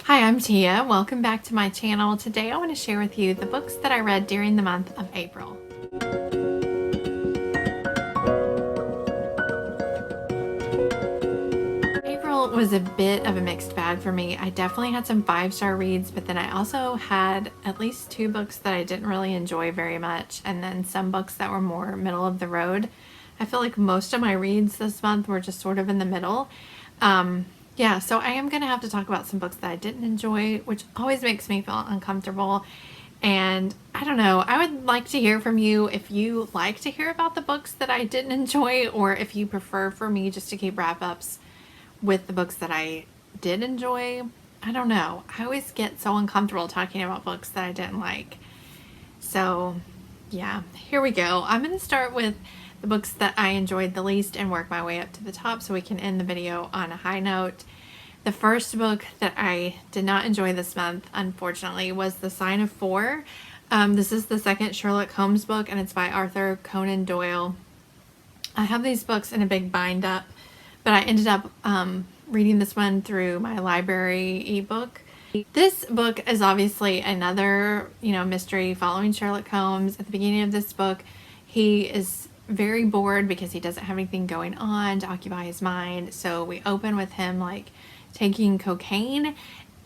Hi, I'm Tia. Welcome back to my channel. Today I want to share with you the books that I read during the month of April. April was a bit of a mixed bag for me. I definitely had some 5-star reads, but then I also had at least 2 books that I didn't really enjoy very much, and then some books that were more middle of the road. I feel like most of my reads this month were just sort of in the middle. Yeah, so I am going to have to talk about some books that I didn't enjoy, which always makes me feel uncomfortable. And I don't know, I would like to hear from you if you like to hear about the books that I didn't enjoy, or if you prefer for me just to keep wrap-ups with the books that I did enjoy. I don't know. I always get so uncomfortable talking about books that I didn't like. So yeah, here we go. I'm going to start with the books that I enjoyed the least and work my way up to the top so we can end the video on a high note. The first book that I did not enjoy this month, unfortunately, was The Sign of Four. This is the second Sherlock Holmes book, and it's by Arthur Conan Doyle. I have these books in a big bind up, but I ended up reading this one through my library ebook. This book is obviously another, mystery following Sherlock Holmes. At the beginning of this book, he is very bored because he doesn't have anything going on to occupy his mind. So we open with him taking cocaine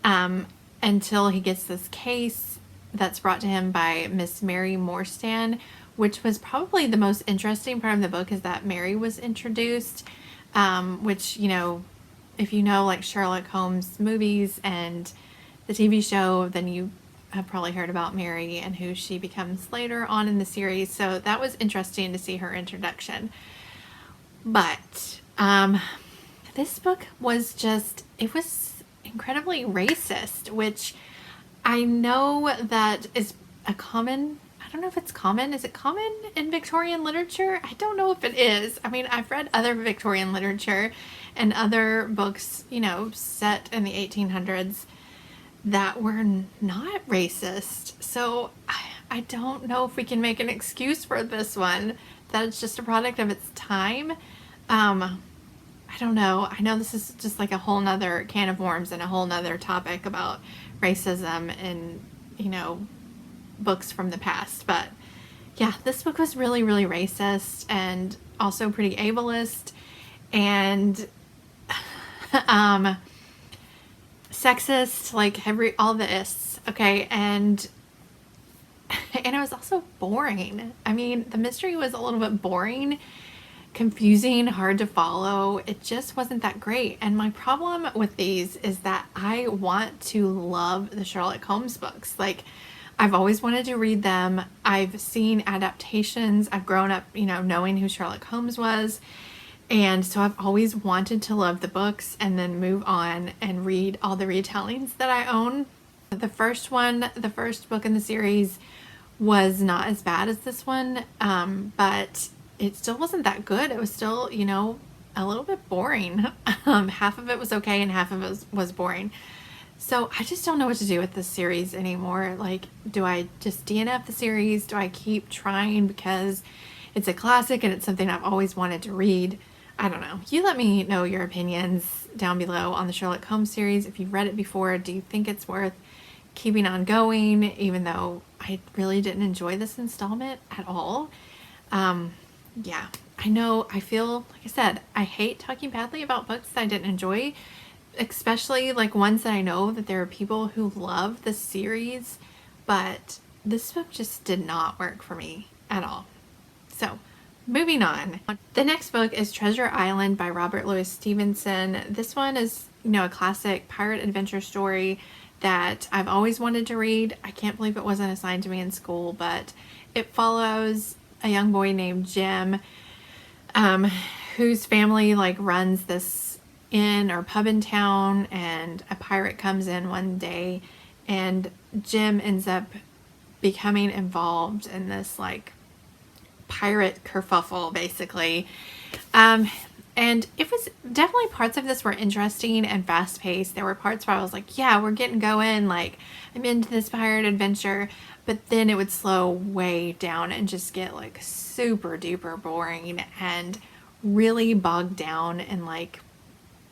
until he gets this case that's brought to him by Miss Mary Morstan, which was probably the most interesting part of the book, is that Mary was introduced, which, if you know Sherlock Holmes movies and the TV show, then you have probably heard about Mary and who she becomes later on in the series. So that was interesting to see her introduction. But this book was it was incredibly racist, which I know that is a common, I don't know if it's common. Is it common in Victorian literature? I don't know if it is. I mean, I've read other Victorian literature and other books, set in the 1800s that were not racist. So I don't know if we can make an excuse for this one, that it's just a product of its time. I don't know. I know this is just a whole nother can of worms and a whole nother topic about racism and, books from the past. But yeah, this book was really, really racist and also pretty ableist and sexist, all the ists, okay? And it was also boring. I mean, the mystery was a little bit boring, confusing, hard to follow. It just wasn't that great. And my problem with these is that I want to love the Sherlock Holmes books. I've always wanted to read them. I've seen adaptations. I've grown up, knowing who Sherlock Holmes was. And so I've always wanted to love the books and then move on and read all the retellings that I own. The first book in the series was not as bad as this one, but it still wasn't that good. It was still, a little bit boring. Half of it was okay and half of it was boring. So I just don't know what to do with this series anymore. Do I just DNF the series? Do I keep trying because it's a classic and it's something I've always wanted to read? I don't know. You let me know your opinions down below on the Sherlock Holmes series. If you've read it before, do you think it's worth keeping on going, even though I really didn't enjoy this installment at all? Yeah, I know. I feel, like I said, I hate talking badly about books that I didn't enjoy, especially ones that I know that there are people who love the series, but this book just did not work for me at all. So moving on. The next book is Treasure Island by Robert Louis Stevenson. This one is, a classic pirate adventure story that I've always wanted to read. I can't believe it wasn't assigned to me in school, but it follows a young boy named Jim, whose family runs this inn or pub in town, and a pirate comes in one day, and Jim ends up becoming involved in this pirate kerfuffle, basically. And it was definitely, parts of this were interesting and fast-paced. There were parts where I was like, yeah, we're getting going, I'm into this pirate adventure. But then it would slow way down and just get super duper boring and really bogged down in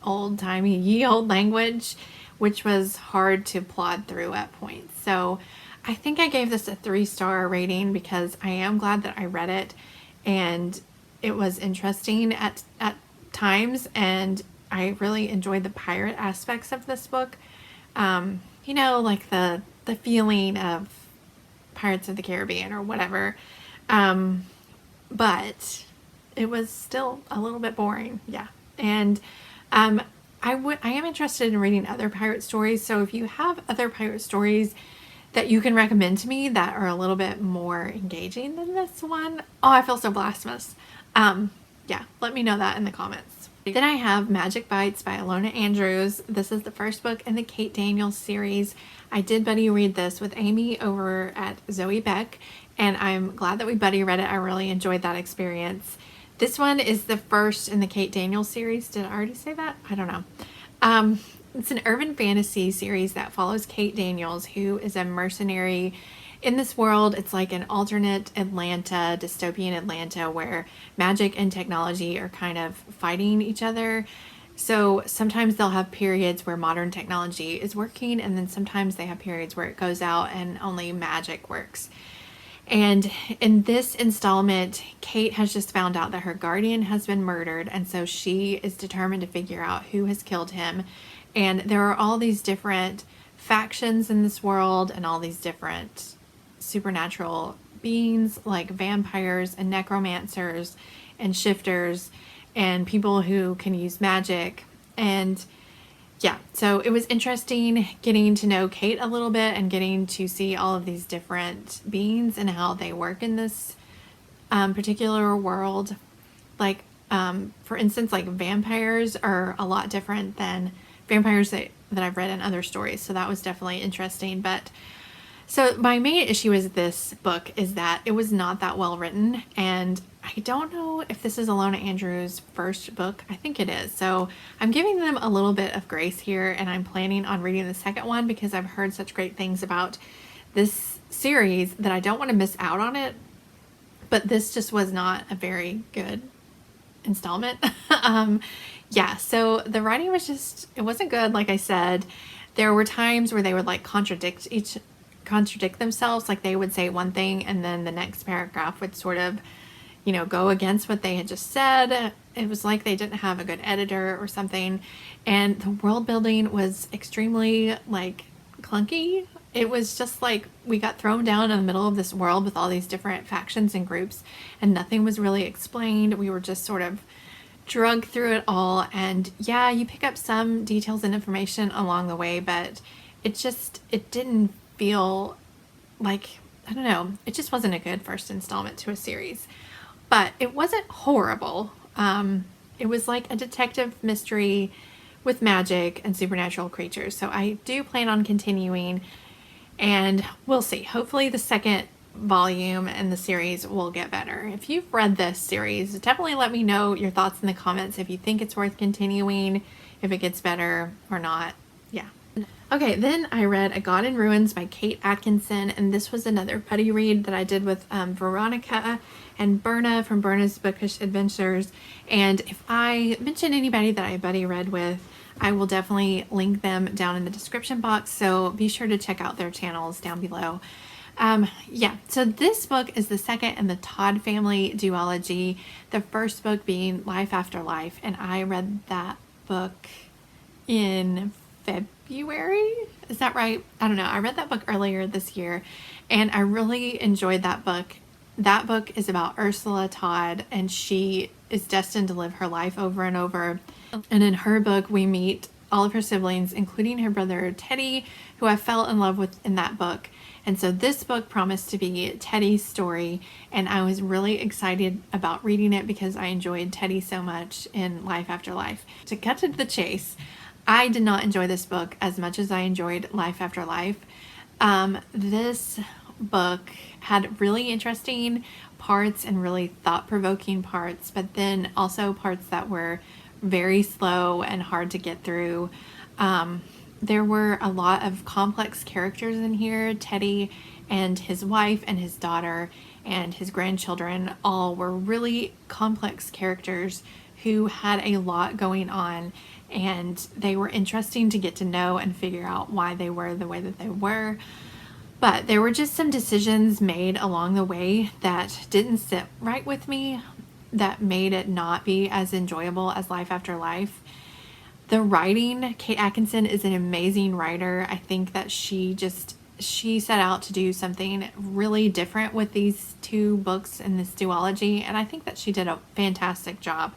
old-timey ye old language, which was hard to plod through at points. So I think I gave this a 3-star rating because I am glad that I read it, and it was interesting at times, and I really enjoyed the pirate aspects of this book. You know, like the feeling of Pirates of the Caribbean or whatever. But it was still a little bit boring. Yeah. And I am interested in reading other pirate stories. So if you have other pirate stories that you can recommend to me that are a little bit more engaging than this one, oh, I feel so blasphemous. Yeah, let me know that in the comments. Then I have Magic Bites by Alona Andrews. This is the first book in the Kate Daniels series. I did buddy read this with Amy over at Zoe Beck, and I'm glad that we buddy read it. I really enjoyed that experience. This one is the first in the Kate Daniels series. Did I already say that? I don't know. It's an urban fantasy series that follows Kate Daniels, who is a mercenary in this world. It's like an alternate Atlanta, dystopian Atlanta, where magic and technology are kind of fighting each other. So sometimes they'll have periods where modern technology is working, and then sometimes they have periods where it goes out and only magic works. And in this installment, Kate has just found out that her guardian has been murdered, and so she is determined to figure out who has killed him. And there are all these different factions in this world and all these different supernatural beings like vampires and necromancers and shifters and people who can use magic. And yeah, so it was interesting getting to know Kate a little bit and getting to see all of these different beings and how they work in this particular world. Like, for instance, like vampires are a lot different than vampires that I've read in other stories. So that was definitely interesting. But so my main issue with this book is that it was not that well written, and I don't know if this is Alona Andrews' first book. I think it is. So I'm giving them a little bit of grace here, and I'm planning on reading the second one because I've heard such great things about this series that I don't want to miss out on it. But this just was not a very good installment. Yeah, so the writing was just, it wasn't good. Like I said, there were times where they would like contradict themselves. Like they would say one thing and then the next paragraph would sort of, you know, go against what they had just said. It was like they didn't have a good editor or something. And the world building was extremely like clunky. It was just like we got thrown down in the middle of this world with all these different factions and groups, and nothing was really explained. We were just sort of drug through it all, and yeah, you pick up some details and information along the way, but it didn't feel like, I don't know, it just wasn't a good first installment to a series. But it wasn't horrible. It was like a detective mystery with magic and supernatural creatures. So I do plan on continuing, and we'll see. Hopefully the second volume in the series will get better. If you've read this series, definitely let me know your thoughts in the comments if you think it's worth continuing, if it gets better or not. Yeah. Okay, then I read A God in Ruins by Kate Atkinson, and this was another buddy read that I did with Veronica and Berna from Berna's Bookish Adventures. And if I mention anybody that I buddy read with, I will definitely link them down in the description box, so be sure to check out their channels down below. Yeah, so this book is the second in the Todd family duology, the first book being Life After Life, and I read that book in February. Is that right? I don't know. I read that book earlier this year, and I really enjoyed that book. That book is about Ursula Todd, and she is destined to live her life over and over. And in her book, we meet all of her siblings, including her brother Teddy, who I fell in love with in that book. And so this book promised to be Teddy's story, and I was really excited about reading it because I enjoyed Teddy so much in Life After Life. To cut to the chase, I did not enjoy this book as much as I enjoyed Life After Life. This book had really interesting parts and really thought-provoking parts, but then also parts that were very slow and hard to get through. There were a lot of complex characters in here. Teddy and his wife and his daughter and his grandchildren all were really complex characters who had a lot going on, and they were interesting to get to know and figure out why they were the way that they were. But there were just some decisions made along the way that didn't sit right with me, that made it not be as enjoyable as Life After Life. The writing, Kate Atkinson is an amazing writer. I think that she set out to do something really different with these two books in this duology, and I think that she did a fantastic job.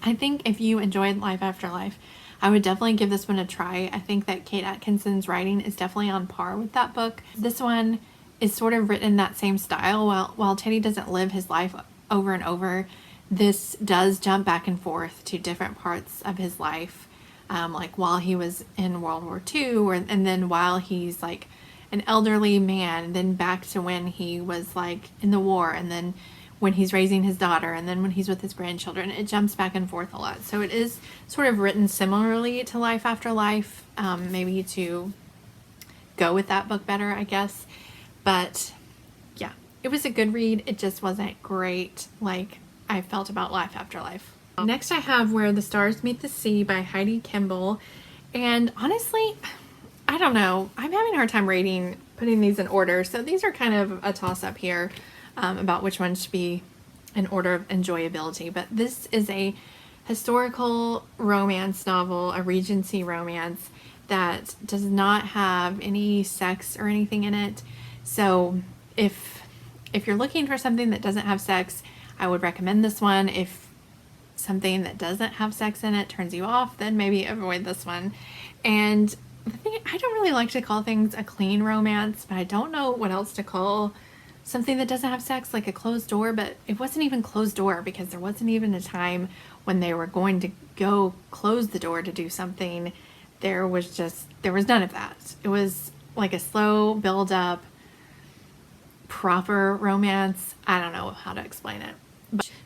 I think if you enjoyed Life After Life, I would definitely give this one a try. I think that Kate Atkinson's writing is definitely on par with that book. This one is sort of written in that same style. While Teddy doesn't live his life over and over, this does jump back and forth to different parts of his life, like while he was in World War II, and then while he's like an elderly man, then back to when he was like in the war, and then when he's raising his daughter, and then when he's with his grandchildren. It jumps back and forth a lot. So it is sort of written similarly to Life After Life, maybe to go with that book better, I guess. But yeah, it was a good read. It just wasn't great like I felt about Life After Life. Next I have Where the Stars Meet the Sea by Heidi Kimball. And honestly, I don't know. I'm having a hard time putting these in order. So these are kind of a toss-up here about which one should be in order of enjoyability. But this is a historical romance novel, a Regency romance that does not have any sex or anything in it. So if you're looking for something that doesn't have sex, I would recommend this one. If something that doesn't have sex in it turns you off, then maybe avoid this one. And the thing, I don't really like to call things a clean romance, but I don't know what else to call something that doesn't have sex, like a closed door. But it wasn't even closed door, because there wasn't even a time when they were going to go close the door to do something. There was none of that. It was like a slow build up, proper romance. I don't know how to explain it.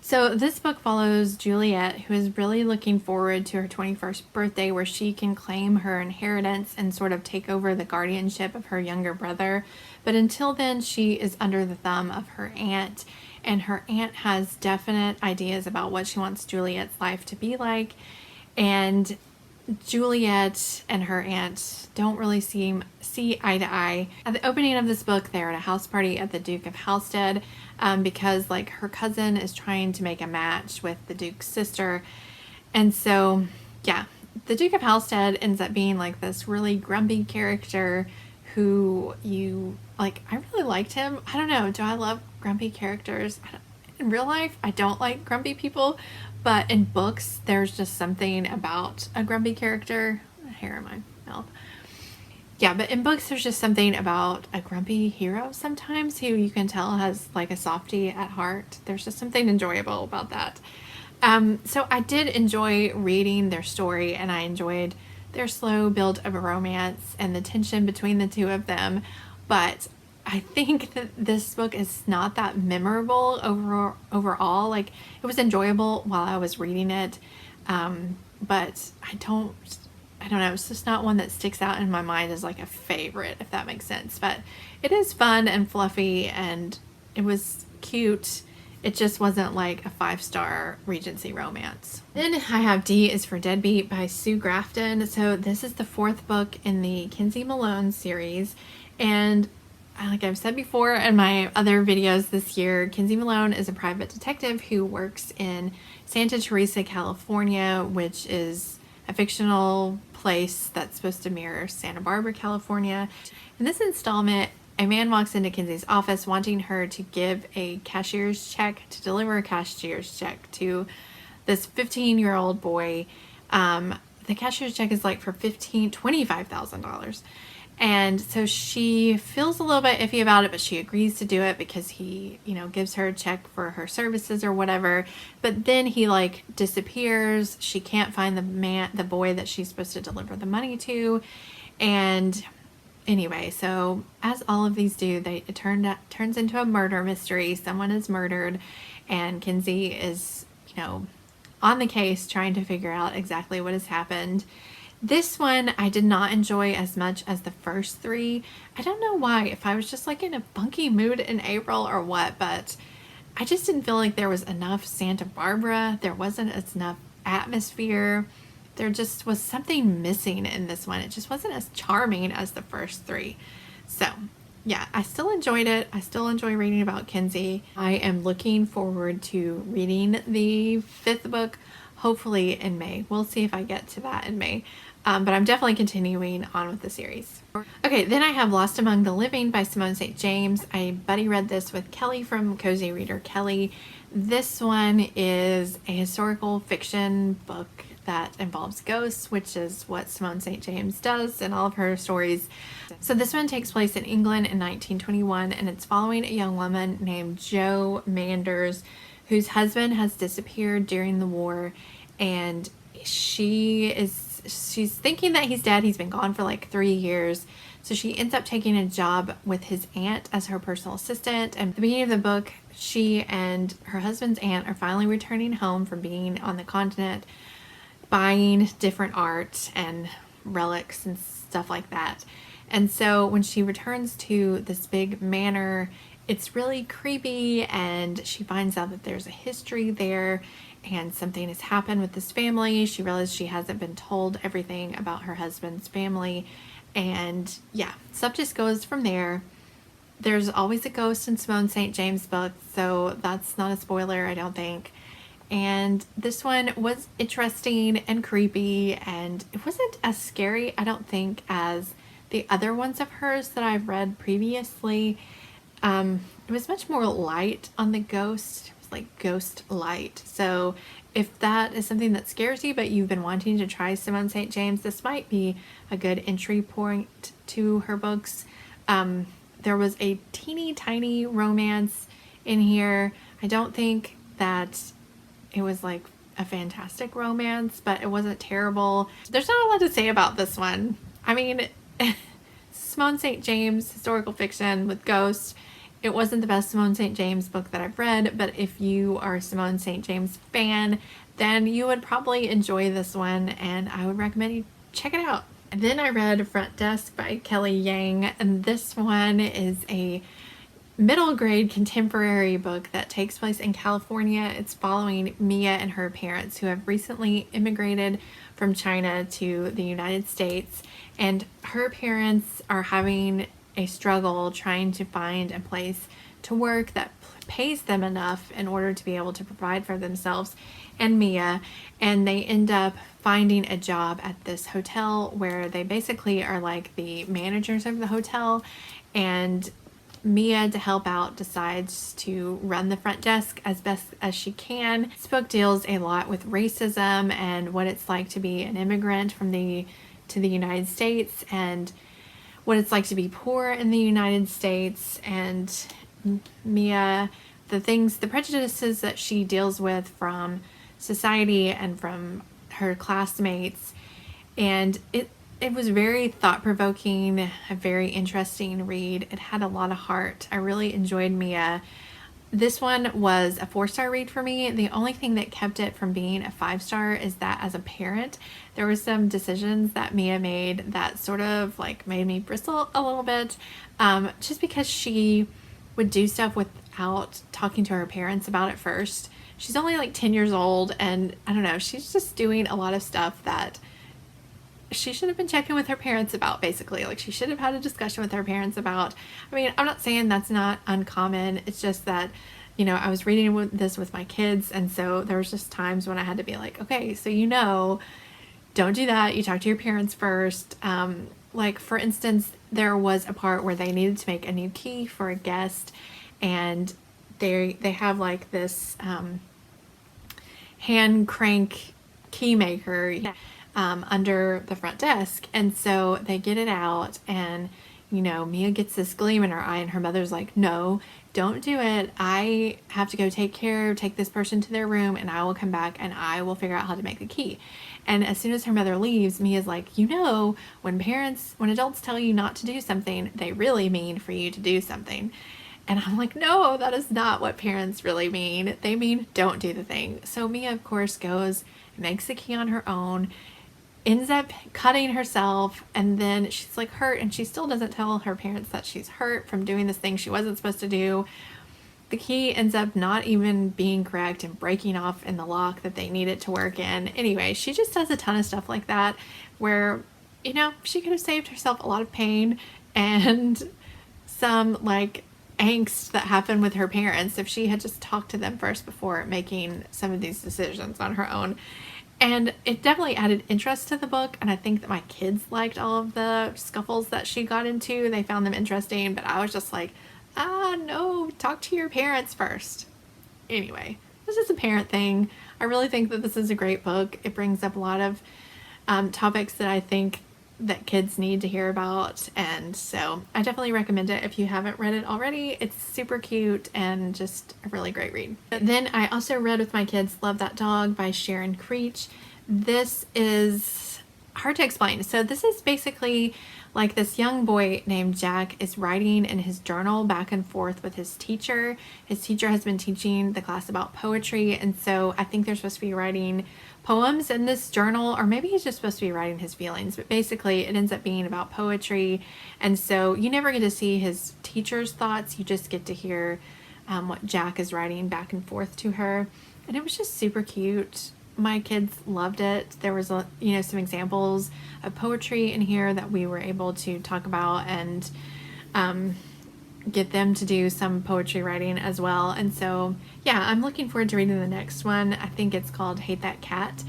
So this book follows Juliet, who is really looking forward to her 21st birthday, where she can claim her inheritance and sort of take over the guardianship of her younger brother. But until then, she is under the thumb of her aunt, and her aunt has definite ideas about what she wants Juliet's life to be like. And Juliet and her aunt don't really see eye to eye. At the opening of this book, they're at a house party at the Duke of Halstead, because like her cousin is trying to make a match with the Duke's sister. And so yeah, the Duke of Halstead ends up being like this really grumpy character who I really liked him. I don't know, do I love grumpy characters? In real life, I don't like grumpy people, but in books, there's just something about a grumpy character. Hair in my mouth. Yeah, but in books, there's just something about a grumpy hero sometimes who you can tell has like a softie at heart. There's just something enjoyable about that. So I did enjoy reading their story, and I enjoyed their slow build of a romance and the tension between the two of them. But I think that this book is not that memorable overall. Like, it was enjoyable while I was reading it, but I don't know, it's just not one that sticks out in my mind as like a favorite, if that makes sense. But it is fun and fluffy, and it was cute. It just wasn't like a 5-star Regency romance. Then I have D is for Deadbeat by Sue Grafton. So this is the 4th book in the Kinsey Malone series, and like I've said before in my other videos this year, Kinsey Malone is a private detective who works in Santa Teresa, California, which is a fictional place that's supposed to mirror Santa Barbara, California. In this installment, a man walks into Kinsey's office wanting her to give a cashier's check, to deliver a cashier's check to this 15-year-old boy. The cashier's check is like for $25,000. And so she feels a little bit iffy about it, but she agrees to do it because he, gives her a check for her services or whatever. But then he like disappears. She can't find the boy that she's supposed to deliver the money to. And anyway, so as all of these do, it turns into a murder mystery. Someone is murdered, and Kinsey is, on the case trying to figure out exactly what has happened. This one I did not enjoy as much as the first 3. I don't know why, if I was just like in a funky mood in April or what, but I just didn't feel like there was enough Santa Barbara. There wasn't enough atmosphere. there just was something missing in this one. It just wasn't as charming as the first three. So yeah, I still enjoyed it. I still enjoy reading about Kinsey. I am looking forward to reading the 5th book, hopefully in May. We'll see if I get to that in May. But I'm definitely continuing on with the series. Okay, then I have Lost Among the Living by Simone St. James. I buddy read this with Kelly from Cozy Reader Kelly. This one is a historical fiction book that involves ghosts, which is what Simone St. James does in all of her stories. So this one takes place in England in 1921, and it's following a young woman named Jo Manders, whose husband has disappeared during the war, and she's thinking that he's dead. He's been gone for like 3 years. So she ends up taking a job with his aunt as her personal assistant. And at the beginning of the book, she and her husband's aunt are finally returning home from being on the continent, buying different art and relics and stuff like that. And so when she returns to this big manor, it's really creepy, and she finds out that there's a history there and something has happened with this family. She realizes she hasn't been told everything about her husband's family. And yeah, stuff just goes from there. There's always a ghost in Simone St. James books, so that's not a spoiler, I don't think. And this one was interesting and creepy, and it wasn't as scary, I don't think, as the other ones of hers that I've read previously. It was much more light on the ghost. It was like ghost light. So if that is something that scares you, but you've been wanting to try Simone St. James, this might be a good entry point to her books. There was a teeny tiny romance in here. I don't think that it was like a fantastic romance, but it wasn't terrible. There's not a lot to say about this one. I mean, Simone St. James, historical fiction with ghosts. It wasn't the best Simone St. James book that I've read, but if you are a Simone St. James fan, then you would probably enjoy this one, and I would recommend you check it out. And then I read Front Desk by Kelly Yang, and this one is a middle grade contemporary book that takes place in California. It's following Mia and her parents, who have recently immigrated from China to the United States, and her parents are having a struggle trying to find a place to work that pays them enough in order to be able to provide for themselves and Mia. And they end up finding a job at this hotel where they basically are like the managers of the hotel, and Mia, to help out, decides to run the front desk as best as she can. This book deals a lot with racism and what it's like to be an immigrant to the United States, and what it's like to be poor in the United States, and Mia, the prejudices that she deals with from society and from her classmates. And it was very thought-provoking, a very interesting read. It had a lot of heart. I really enjoyed Mia. This one was a 4-star read for me. The only thing that kept it from being a 5-star is that as a parent, there were some decisions that Mia made that sort of like made me bristle a little bit, just because she would do stuff without talking to her parents about it first. She's only like 10 years old, and I don't know, she's just doing a lot of stuff that she should have been checking with her parents about, basically. Like, she should have had a discussion with her parents about. I mean, I'm not saying that's not uncommon. It's just that, you know, I was reading this with my kids, and so there was just times when I had to be like, okay, so don't do that. You talk to your parents first. Like, for instance, there was a part where they needed to make a new key for a guest, and they have like this hand crank key maker. Yeah. Under the front desk, and so they get it out, and you know, Mia gets this gleam in her eye, and her mother's like, no, don't do it. I have to go take this person to their room, and I will come back and I will figure out how to make the key. And as soon as her mother leaves, Mia's like, you know, when adults tell you not to do something, they really mean for you to do something. And I'm like, no, that is not what parents really mean. They mean don't do the thing. So Mia, of course, goes and makes the key on her own, ends up cutting herself, and then she's like hurt, and she still doesn't tell her parents that she's hurt from doing this thing she wasn't supposed to do. the key ends up not even being correct and breaking off in the lock that they need it to work in. Anyway, she just does a ton of stuff like that where, you know, she could have saved herself a lot of pain and some like angst that happened with her parents if she had just talked to them first before making some of these decisions on her own. And it definitely added interest to the book, and I think that my kids liked all of the scuffles that she got into. They found them interesting, but I was just like, no, talk to your parents first. Anyway, this is a parent thing. I really think that this is a great book. It brings up a lot of topics that I think that kids need to hear about, and so I definitely recommend it if you haven't read it already. It's super cute and just a really great read. But then I also read with my kids Love That Dog by Sharon Creech. This is hard to explain. So this is basically like this young boy named Jack is writing in his journal back and forth with his teacher. His teacher has been teaching the class about poetry, and so I think they're supposed to be writing poems in this journal, or maybe he's just supposed to be writing his feelings, but basically it ends up being about poetry. And so you never get to see his teacher's thoughts, you just get to hear what Jack is writing back and forth to her, and it was just super cute. My kids loved it. There was some examples of poetry in here that we were able to talk about and get them to do some poetry writing as well. And so yeah, I'm looking forward to reading the next one. I think it's called Hate That Cat,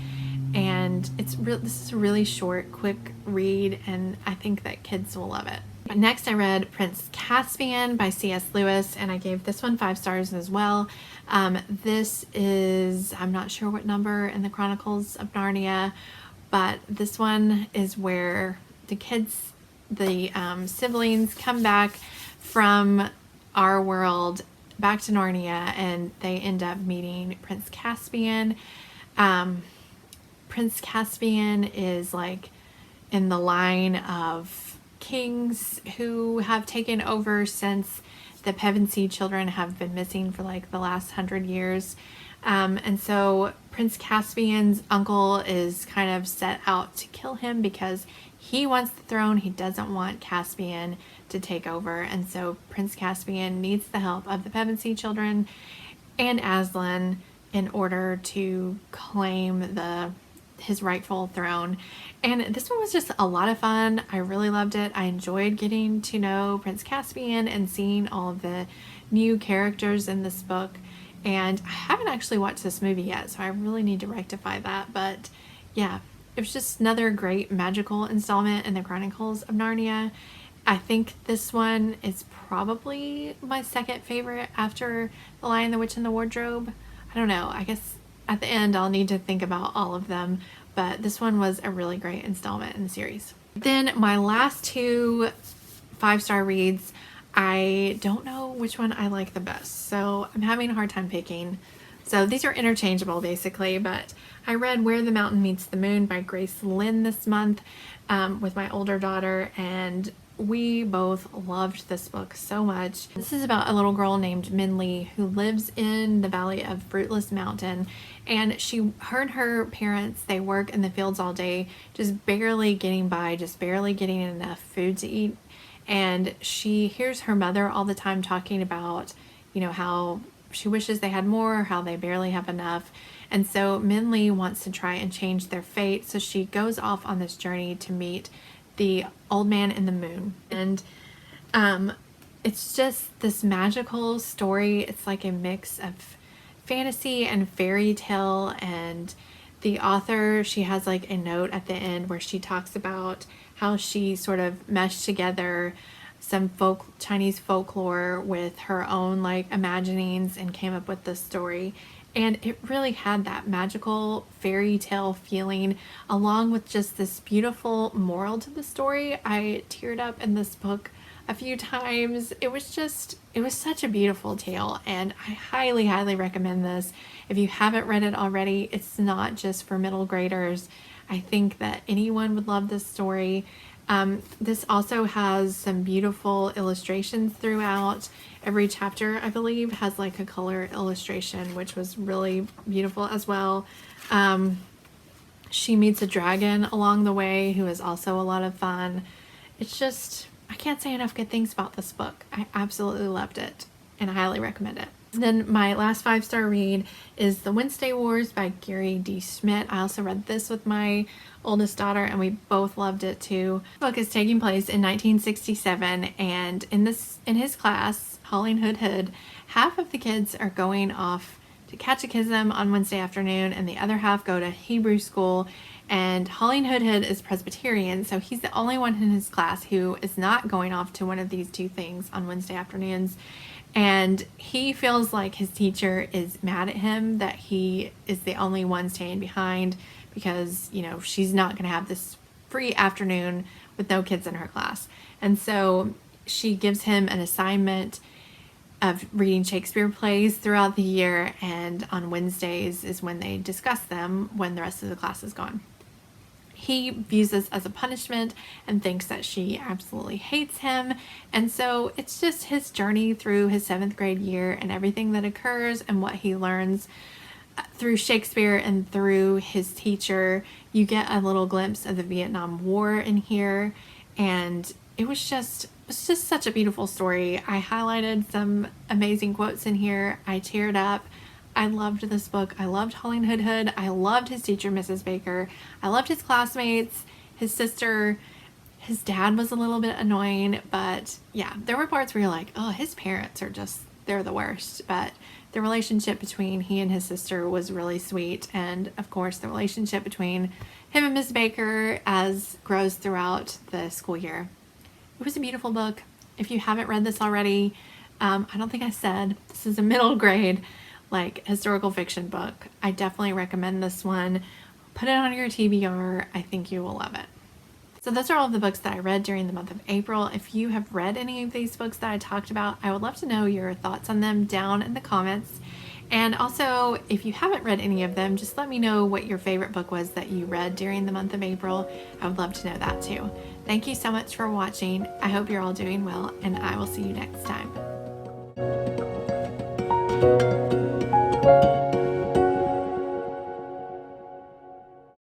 and this is a really short, quick read, and I think that kids will love it. Next, I read Prince Caspian by C.S. Lewis, and I gave this one 5 stars as well. This is, I'm not sure what number in the Chronicles of Narnia, but this one is where the kids, the siblings come back from our world back to Narnia, and they end up meeting Prince Caspian. Prince Caspian is like in the line of kings who have taken over since the Pevensey children have been missing for like the last 100 years. And so Prince Caspian's uncle is kind of set out to kill him because he wants the throne. He doesn't want Caspian to take over. And so Prince Caspian needs the help of the Pevensey children and Aslan in order to claim his rightful throne. And this one was just a lot of fun. I really loved it. I enjoyed getting to know Prince Caspian and seeing all of the new characters in this book. And I haven't actually watched this movie yet, so I really need to rectify that. But yeah, it was just another great magical installment in the Chronicles of Narnia. I think this one is probably my second favorite after The Lion, the Witch, and the Wardrobe. I don't know. I guess at the end I'll need to think about all of them, but this one was a really great installment in the series. Then my last 2 5-star reads, I don't know which one I like the best, so I'm having a hard time picking. So these are interchangeable basically, but I read Where the Mountain Meets the Moon by Grace Lynn this month with my older daughter, and we both loved this book so much. This is about a little girl named Min Lee who lives in the valley of Fruitless Mountain, and her and her parents, they work in the fields all day, just barely getting by, just barely getting enough food to eat. And she hears her mother all the time talking about, how she wishes they had more, how they barely have enough. And so Min Lee wants to try and change their fate, so she goes off on this journey to meet the Old Man in the Moon. And it's just this magical story. It's like a mix of fantasy and fairy tale, and the author, she has like a note at the end where she talks about how she sort of meshed together some Chinese folklore with her own like imaginings and came up with this story. And it really had that magical fairy tale feeling, along with just this beautiful moral to the story. I teared up in this book a few times. It was such a beautiful tale, and I highly, highly recommend this. If you haven't read it already, it's not just for middle graders. I think that anyone would love this story. This also has some beautiful illustrations throughout. Every chapter, I believe, has like a color illustration, which was really beautiful as well. She meets a dragon along the way who is also a lot of fun. It's just, I can't say enough good things about this book. I absolutely loved it, and I highly recommend it. Then my last 5-star read is The Wednesday Wars by Gary D. Schmidt. I also read this with my oldest daughter and we both loved it too. The book is taking place in 1967, and in his class, Holly and Hood, half of the kids are going off to catechism on Wednesday afternoon and the other half go to Hebrew school. And Holly Hood is Presbyterian, so he's the only one in his class who is not going off to one of these two things on Wednesday afternoons. And he feels like his teacher is mad at him that he is the only one staying behind because, you know, she's not going to have this free afternoon with no kids in her class. And so she gives him an assignment of reading Shakespeare plays throughout the year, and on Wednesdays is when they discuss them when the rest of the class is gone. He views this as a punishment and thinks that she absolutely hates him. And so it's just his journey through his 7th grade year and everything that occurs and what he learns through Shakespeare and through his teacher. You get a little glimpse of the Vietnam War in here, and it's just such a beautiful story. I highlighted some amazing quotes in here. I teared up. I loved this book. I loved Holly and Hood. I loved his teacher, Mrs. Baker. I loved his classmates, his sister. His dad was a little bit annoying, but yeah, there were parts where you're like, oh, his parents are just, they're the worst. But the relationship between he and his sister was really sweet. And of course, the relationship between him and Miss Baker as grows throughout the school year. It was a beautiful book. If you haven't read this already, I don't think I said, this is a middle grade like historical fiction book. I definitely recommend this one. Put it on your TBR. I think you will love it. So those are all of the books that I read during the month of April. If you have read any of these books that I talked about, I would love to know your thoughts on them down in the comments. And also, if you haven't read any of them, just let me know what your favorite book was that you read during the month of April. I would love to know that too. Thank you so much for watching. I hope you're all doing well, and I will see you next time.